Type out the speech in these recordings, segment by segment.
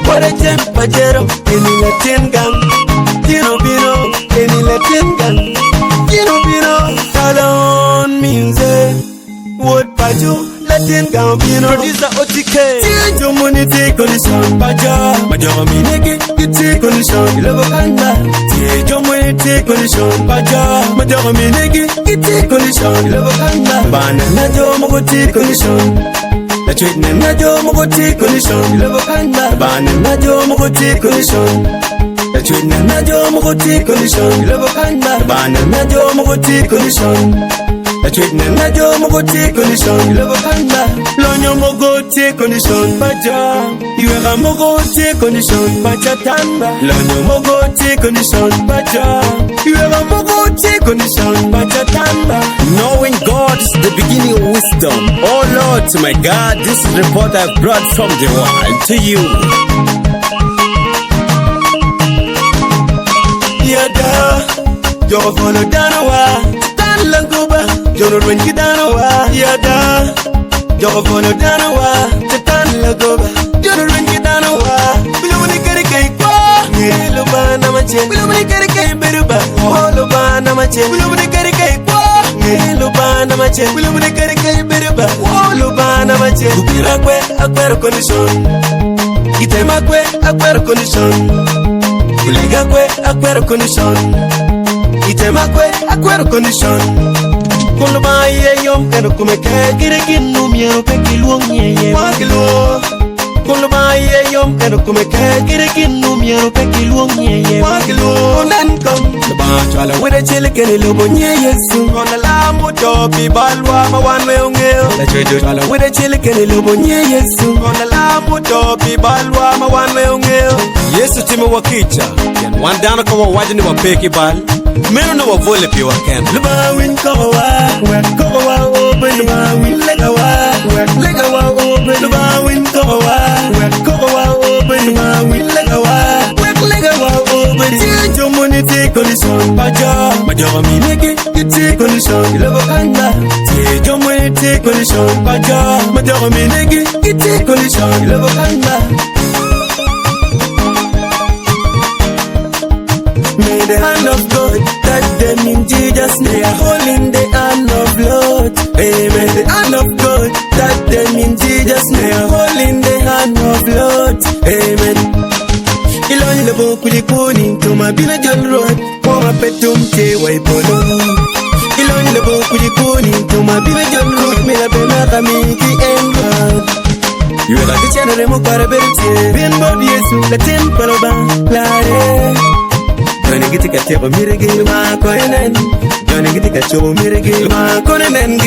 Bore jem pajero eni Latin gang. Kino bino eni Latin gang. Kino bino talon means word paju Latin gang bino. Producer OTK. Tijo money take condition paja. Majama mineke you take condition. Love kanda. Tijo money take condition paja. Majama mineke you take condition. Love kanda. Bana na jo mo take condition. La tweet na jo mo take condition. Love kanda. Bana na jo mo take condition. La tweet na jo mo take condition. Love kanda. Bana na jo mo take condition. La tweet na jo mo take condition. Love kanda. Lonyo mo take condition paja. Iwera mo take condition paja tanda. Lonyo mo take condition paja. Iwera mo take condition paja tanda. Knowing God is the beginning of wisdom. Oh Lord, my God, this report I've brought from the world to you. Yada, yo follow Danawa, Dan Languba, yo run Danawa. Yada, yo follow Danawa, Dan Languba, yo run Danawa. Blumini Kerike, Lubana Mache, Blumini Kerike, Beruba, Lubana Mache, Blumini Kerike, Lubana Mache, Blumini Kerike, Beruba, Lubana Mache, Ubirakwe, Aquare condition, Itemakwe, Aquare condition. Kuligakwe akwero condition. Itemakwe akwero condition. Kuluma ye yom kano kumeke girigin numiero pekiluong ye wakilo. Kuluma ye yom kano kumeke girigin numiero pekiluong ye wakilo. Nankom laba chala wede chile kene lobo nye yesu. Kona la muto pi balwa mawanwe ungeo. La chedo chala wede chile kene lobo nye yesu. Kona la muto pi balwa mawanwe ungeo. Yesu timu wakicha wandana kwa wajini wapeki bal meno na wavole pia waken luba win kowa open luba win legawa open luba win kowa open luba win legawa open tijo money take condition paja majama mineke you take condition love kanda tijo money take condition paja majama mineke you take condition love kanda. May the hand of God touch them in Jesus' name. They are holding the hand of Lord. Amen. The hand of God touch them in Jesus' name. They are holding the hand of Lord. Amen. Iloni le bokuli kuni tuma bina John Road. Poma petum te waipolo. Iloni le bokuli kuni tuma bina John Road. Mila bena kamiki enga. You are like a channel remo karaberte. Bin body yesu la tempaloba lare. Gonna get a catch mirage, my coinen. Gonna get a catch mirage, my coinen.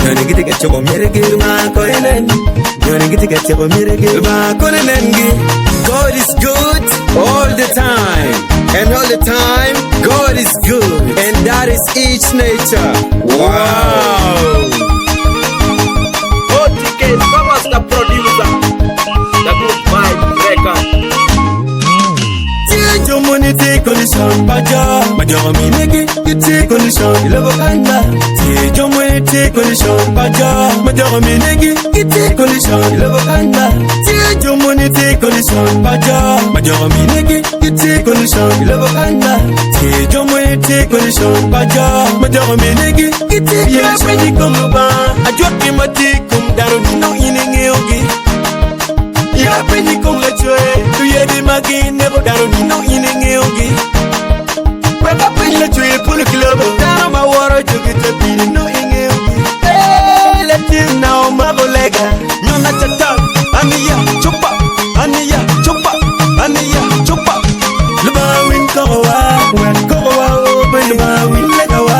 Gonna get a catch mirage, my coinen. Gonna get a catch mirage, my coinen. God is good all the time, and all the time God is good, and that is each nature. Wow. OTK, Thomas the producer, the good vibe record. Tijo money take condition paja. Majama mineke you take condition. Love kanda. Tijo money take condition paja. Majama mineke you take condition. Love kanda. Tijo money take condition paja. Majama mineke you take condition. Love kanda. Tijo money take condition paja. Majama mineke you take condition. Yeah, when you come over, I just came a take come down. No inenge ogi. Ya penyi kong la chwe tu ye di magi nebo daro ni no inenge ogi. Weka penyi la chwe pulu kilobo daro ma waro jogi te pini no inenge ogi. Hey, let you know mago lega nyona chatak aniya chupa luba win kowa open luba win legawa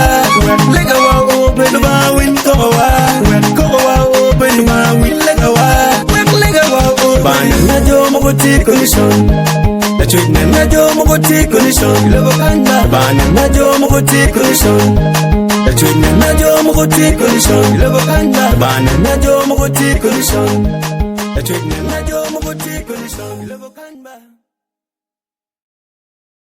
open luba win kowa open luba win legawa bana na jo mo take condition. La tweet na jo mo take condition. Love kanda bana na jo mo take condition. La tweet na jo mo take condition. Love kanda bana na jo mo take condition. La tweet na jo mo take